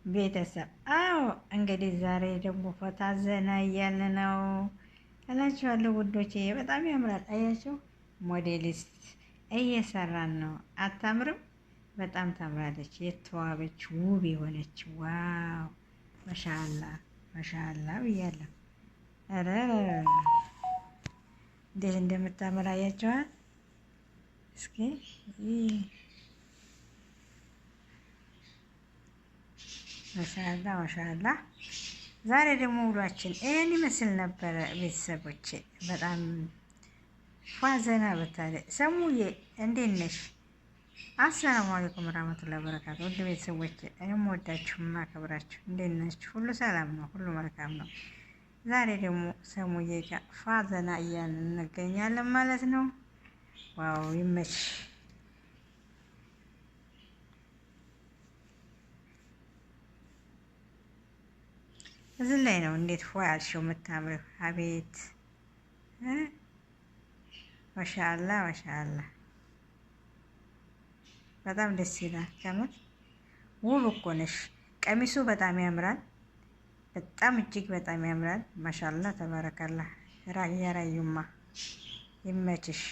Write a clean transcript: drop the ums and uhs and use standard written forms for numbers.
ቤተሰብ አዎ እንግዲህ ዛሬ ደግሞ ፈታ ዘና እያልን ነው እላችኋለሁ ውዶቼ። በጣም ያምራል። አያችሁ ሞዴሊስት እየሰራን ነው። አታምርም? በጣም ታምራለች። የተዋበች ውብ የሆነች ዋው! ማሻአላ ማሻአላ ብያለሁ። ኧረ እንዴት እንደምታምር አያችኋል? እስኪ ማሻአላ ማሻአላ። ዛሬ ደግሞ ውሏችን ይህን ይመስል ነበረ ቤተሰቦቼ። በጣም ፏዘና በታለ። ሰሙዬ እንዴት ነሽ? አሰላሙ አለይኩም ወራህመቱላሂ ወበረካቱ። ውድ ቤተሰቦቼ እኔም ወዳችሁ ማከብራችሁ እንዴት ናችሁ? ሁሉ ሰላም ነው፣ ሁሉ መልካም ነው። ዛሬ ደግሞ ሰሙዬ ጋር ፏዘና እያልን እንገኛለን ማለት ነው። ዋው ይመች። እዚህ ላይ ነው እንዴት ፎ ያልሽው የምታምሪው። አቤት ማሻአላ ማሻአላ። በጣም ደስ ይላል። ከምር ውብ እኮ ነሽ። ቀሚሱ በጣም ያምራል። በጣም እጅግ በጣም ያምራል። ማሻአላ ተባረካላ። ራያ ራዩማ ይመችሽ።